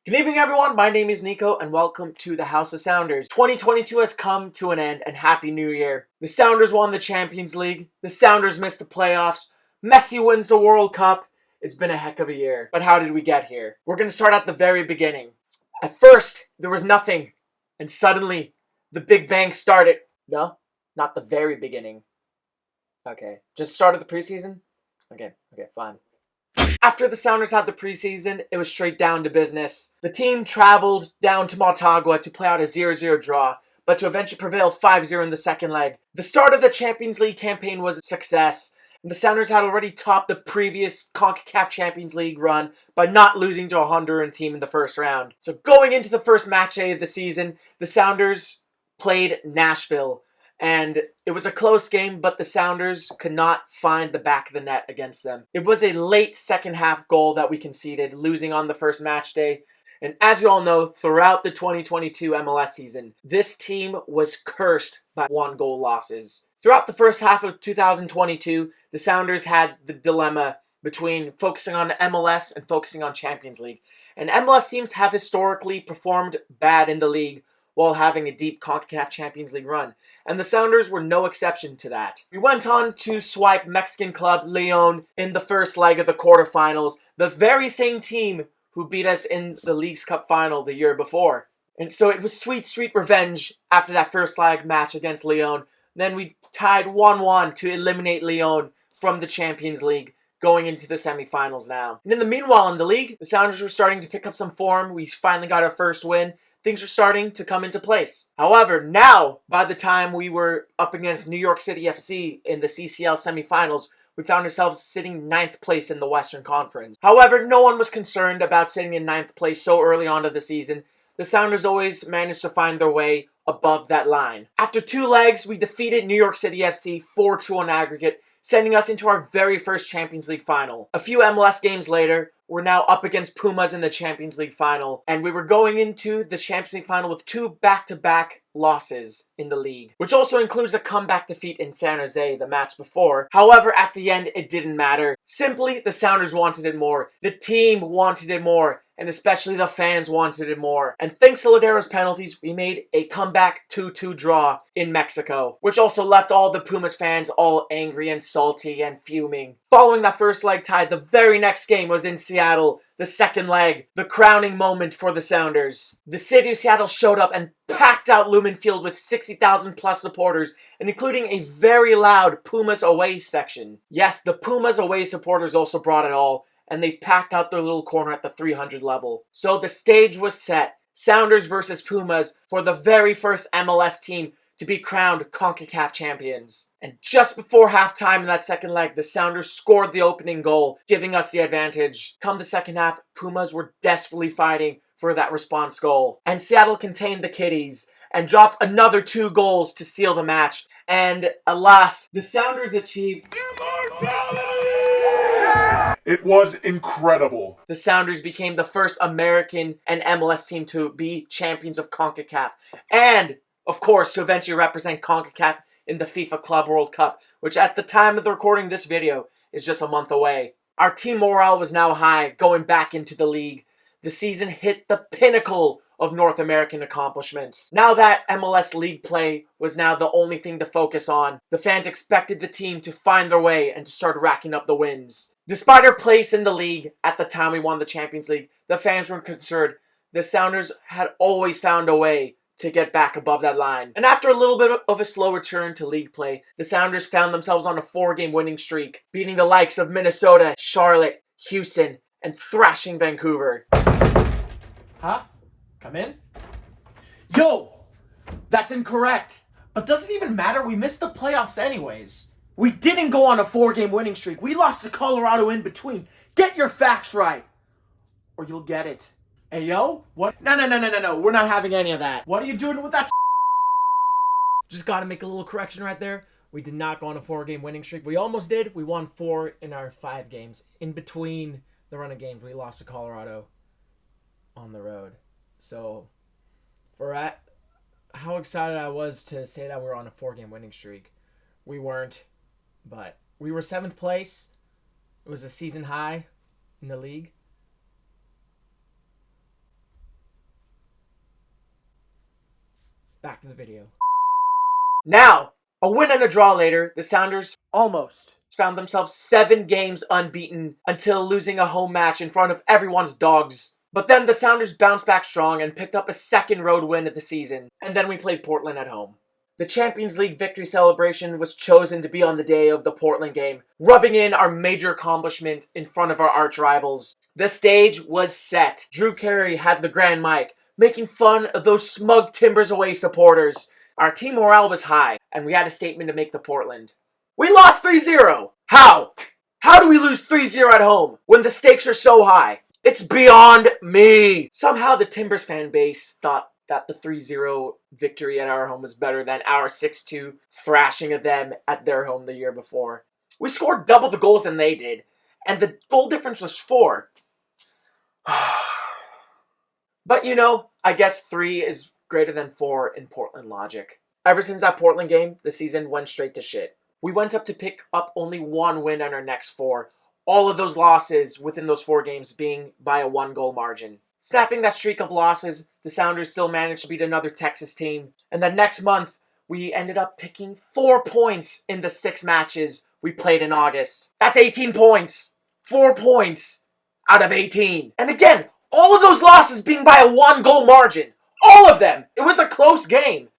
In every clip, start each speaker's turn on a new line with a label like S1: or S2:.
S1: Good evening, everyone. My name is Nico, and welcome to the House of Sounders. 2022 has come to an end, and Happy New Year. The Sounders won the Champions League. The Sounders missed the playoffs. Messi wins the World Cup. It's been a heck of a year. But how did we get here? We're going to start at the very beginning. At first, there was nothing, and suddenly, the Big Bang started. No, not the very beginning. Okay, just started the preseason? Okay, fine. After the Sounders had the preseason, it was straight down to business. The team traveled down to Motagua to play out a 0-0 draw, but to eventually prevail 5-0 in the second leg. The start of the Champions League campaign was a success, and the Sounders had already topped the previous CONCACAF Champions League run by not losing to a Honduran team in the first round. So going into the first match day of the season, the Sounders played Nashville. And it was a close game, but the Sounders could not find the back of the net against them. It was a late second half goal that we conceded, losing on the first match day. And as you all know, throughout the 2022 MLS season, this team was cursed by 1-goal losses. Throughout the first half of 2022, the Sounders had the dilemma between focusing on MLS and focusing on Champions League. And MLS teams have historically performed bad in the league while having a deep CONCACAF Champions League run. And the Sounders were no exception to that. We went on to swipe Mexican club León in the first leg of the quarterfinals, the very same team who beat us in the Leagues Cup final the year before. And so it was sweet, sweet revenge after that first leg match against León. Then we tied 1-1 to eliminate León from the Champions League, going into the semifinals now. And in the meanwhile in the league, the Sounders were starting to pick up some form. We finally got our first win. Things were starting to come into place. However, now, by the time we were up against New York City FC in the CCL semifinals, we found ourselves sitting 9th place in the Western Conference. However, no one was concerned about sitting in 9th place so early on to the season. The Sounders always managed to find their way above that line. After 2 legs, we defeated New York City FC 4-2 on aggregate, sending us into our very first Champions League final. A few MLS games later, we're now up against Pumas in the Champions League final, and we were going into the Champions League final with 2 back-to-back losses in the league, which also includes a comeback defeat in San Jose the match before. However, at the end, it didn't matter. Simply, the Sounders wanted it more. The team wanted it more. And especially the fans wanted it more. And thanks to Lodero's penalties, we made a comeback 2-2 draw in Mexico, which also left all the Pumas fans all angry and salty and fuming. Following that first leg tie, the very next game was in Seattle, the second leg, the crowning moment for the Sounders. The city of Seattle showed up and packed out Lumen Field with 60,000 plus supporters, and including a very loud Pumas away section. Yes, the Pumas away supporters also brought it all, and they packed out their little corner at the 300 level. So the stage was set. Sounders versus Pumas for the very first MLS team to be crowned CONCACAF champions. And just before halftime in that second leg, the Sounders scored the opening goal, giving us the advantage. Come the second half, Pumas were desperately fighting for that response goal. And Seattle contained the Kitties and dropped another 2 goals to seal the match. And alas, the Sounders achieved immortality!
S2: It was incredible.
S1: The Sounders became the first American and MLS team to be champions of CONCACAF. And, of course, to eventually represent CONCACAF in the FIFA Club World Cup, which at the time of the recording this video is just a month away. Our team morale was now high going back into the league. The season hit the pinnacle of North American accomplishments. Now that MLS League play was now the only thing to focus on, the fans expected the team to find their way and to start racking up the wins. Despite our place in the league at the time we won the Champions League, the fans weren't concerned. The Sounders had always found a way to get back above that line. And after a little bit of a slow return to league play, the Sounders found themselves on a 4-game winning streak, beating the likes of Minnesota, Charlotte, Houston, and thrashing Vancouver. Huh? Come in? Yo! That's incorrect. But doesn't even matter, we missed the playoffs anyways. We didn't go on a 4-game winning streak. We lost to Colorado in between. Get your facts right, or you'll get it. Hey, yo? What? No. We're not having any of that. What are you doing with that? Just gotta make a little correction right there. We did not go on a 4-game winning streak. We almost did. We won 4 in our 5 games. In between the run of games, we lost to Colorado on the road. So, for how excited I was to say that we were on a 4-game winning streak, we weren't. But we were 7th place. It was a season high in the league. back to the video. Now, a win and a draw later, the Sounders almost found themselves 7 games unbeaten until losing a home match in front of everyone's dogs. But then the Sounders bounced back strong and picked up a second road win of the season, and then we played Portland at home. The Champions League victory celebration was chosen to be on the day of the Portland game, rubbing in our major accomplishment in front of our arch rivals. The stage was set. Drew Carey had the grand mic, making fun of those smug Timbers away supporters. Our team morale was high, and we had a statement to make to Portland. We lost 3-0! How? How do we lose 3-0 at home when the stakes are so high? It's beyond me! Somehow the Timbers fan base thought that the 3-0 victory at our home was better than our 6-2 thrashing of them at their home the year before. We scored double the goals than they did, and the goal difference was 4. But you know, I guess 3 is greater than 4 in Portland logic. Ever since that Portland game, the season went straight to shit. We went up to pick up only 1 win in our next 4. All of those losses within those 4 games being by a 1-goal margin. Snapping that streak of losses, the Sounders still managed to beat another Texas team. And then next month, we ended up picking 4 points in the 6 matches we played in August. That's 18 points. 4 points out of 18. And again, all of those losses being by a 1-goal margin. All of them. It was a close game.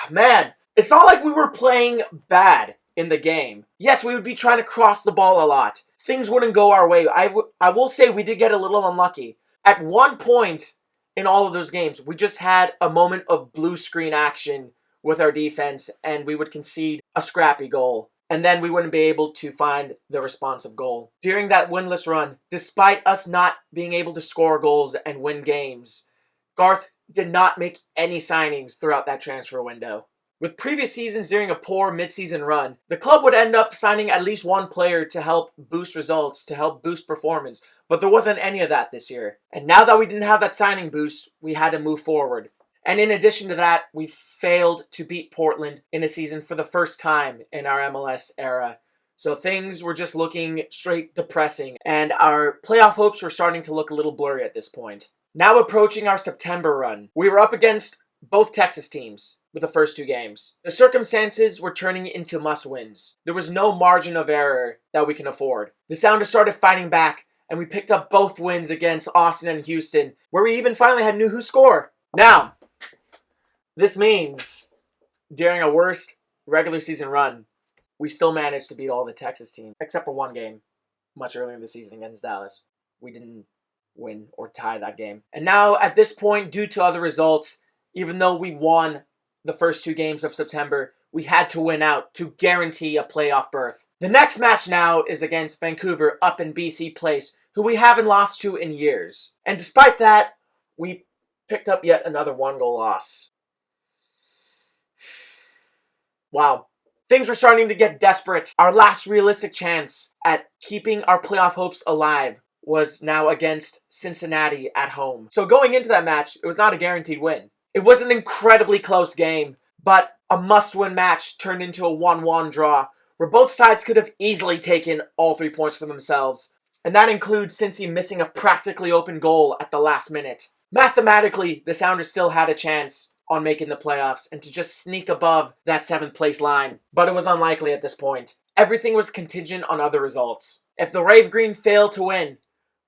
S1: Man. It's not like we were playing bad in the game. Yes, we would be trying to cross the ball a lot. Things wouldn't go our way. I will say we did get a little unlucky. At one point in all of those games, we just had a moment of blue screen action with our defense, and we would concede a scrappy goal. And then we wouldn't be able to find the responsive goal. During that winless run, despite us not being able to score goals and win games, Garth did not make any signings throughout that transfer window. With previous seasons during a poor mid-season run, the club would end up signing at least 1 player to help boost results, to help boost performance, but there wasn't any of that this year. And now that we didn't have that signing boost, we had to move forward. And in addition to that, we failed to beat Portland in a season for the first time in our MLS era. So things were just looking straight depressing, and our playoff hopes were starting to look a little blurry at this point. Now approaching our September run, we were up against both Texas teams with the first 2 games. The circumstances were turning into must-wins. There was no margin of error that we can afford. The Sounders started fighting back, and we picked up both wins against Austin and Houston, where we even finally knew who scored. Now, this means during a worst regular season run, we still managed to beat all the Texas teams, except for 1 game much earlier in the season against Dallas. We didn't win or tie that game. And now, at this point, due to other results, even though we won the first 2 games of September, we had to win out to guarantee a playoff berth. The next match now is against Vancouver up in BC Place, who we haven't lost to in years. And despite that, we picked up yet another 1-goal loss. Wow. Things were starting to get desperate. Our last realistic chance at keeping our playoff hopes alive was now against Cincinnati at home. So going into that match, it was not a guaranteed win. It was an incredibly close game, but a must-win match turned into a 1-1 draw, where both sides could have easily taken all 3 points for themselves. And that includes Cincy missing a practically open goal at the last minute. Mathematically, the Sounders still had a chance on making the playoffs and to just sneak above that 7th place line, but it was unlikely at this point. Everything was contingent on other results. If the Rave Green failed to win,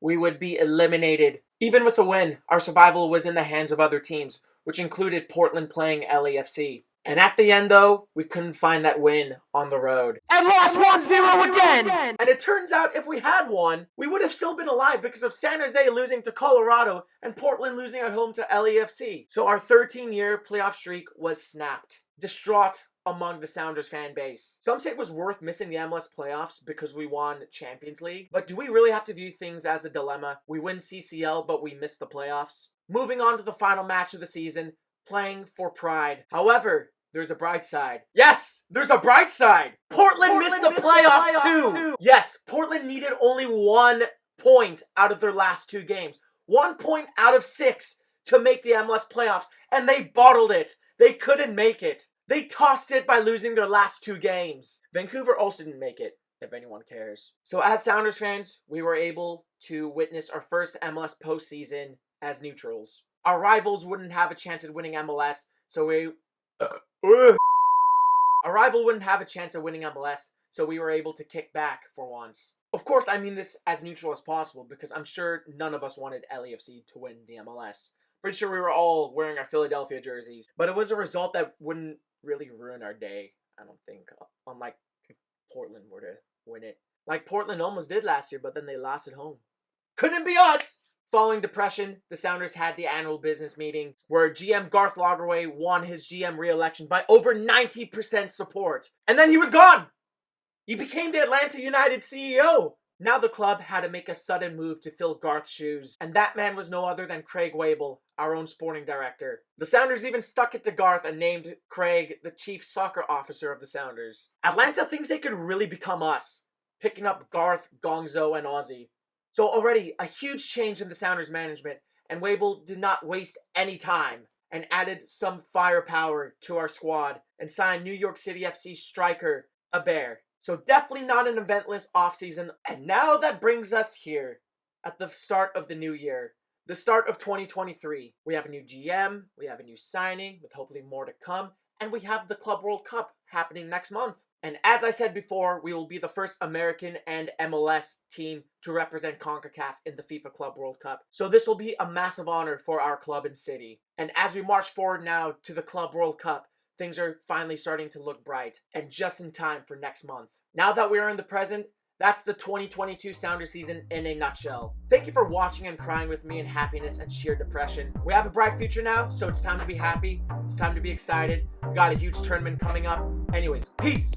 S1: we would be eliminated. Even with a win, our survival was in the hands of other teams, which included Portland playing LAFC. And at the end, though, we couldn't find that win on the road. And lost 1-0 again! And it turns out if we had won, we would have still been alive because of San Jose losing to Colorado and Portland losing at home to LAFC. So our 13-year playoff streak was snapped. Distraught among the Sounders fan base. Some say it was worth missing the MLS playoffs because we won Champions League. But do we really have to view things as a dilemma? We win CCL, but we miss the playoffs? Moving on to the final match of the season, playing for pride. However, there's a bright side. Yes, there's a bright side. Portland missed the playoffs too. Yes, Portland needed only 1 point out of their last 2 games. 1 point out of 6 to make the MLS playoffs, and they bottled it. They couldn't make it. They tossed it by losing their last 2 games. Vancouver also didn't make it, if anyone cares. So as Sounders fans, we were able to witness our first MLS postseason as neutrals. Our rivals wouldn't have a chance at winning MLS, so we Our rival wouldn't have a chance of winning MLS, so we were able to kick back for once. Of course, I mean this as neutral as possible because I'm sure none of us wanted LAFC to win the MLS. Pretty sure we were all wearing our Philadelphia jerseys, but it was a result that wouldn't really ruin our day, I don't think, unlike if Portland were to win it. Like Portland almost did last year, but then they lost at home. Couldn't be us! Following depression, the Sounders had the annual business meeting where GM Garth Lagerwey won his GM re-election by over 90% support. And then he was gone! He became the Atlanta United CEO. Now the club had to make a sudden move to fill Garth's shoes, and that man was no other than Craig Wable, our own sporting director. The Sounders even stuck it to Garth and named Craig the chief soccer officer of the Sounders. Atlanta thinks they could really become us, picking up Garth, Gongzo, and Ozzy. So already, a huge change in the Sounders management, and Wable did not waste any time and added some firepower to our squad and signed New York City FC striker Aber. So definitely not an eventless offseason. And now that brings us here at the start of the new year, the start of 2023. We have a new GM, we have a new signing with hopefully more to come, and we have the Club World Cup happening next month. And as I said before, we will be the first American and MLS team to represent CONCACAF in the FIFA Club World Cup. So this will be a massive honor for our club and city. And as we march forward now to the Club World Cup, things are finally starting to look bright and just in time for next month. Now that we are in the present, that's the 2022 Sounders season in a nutshell. Thank you for watching and crying with me in happiness and sheer depression. We have a bright future now, so it's time to be happy. It's time to be excited. We got a huge tournament coming up. Anyways, peace!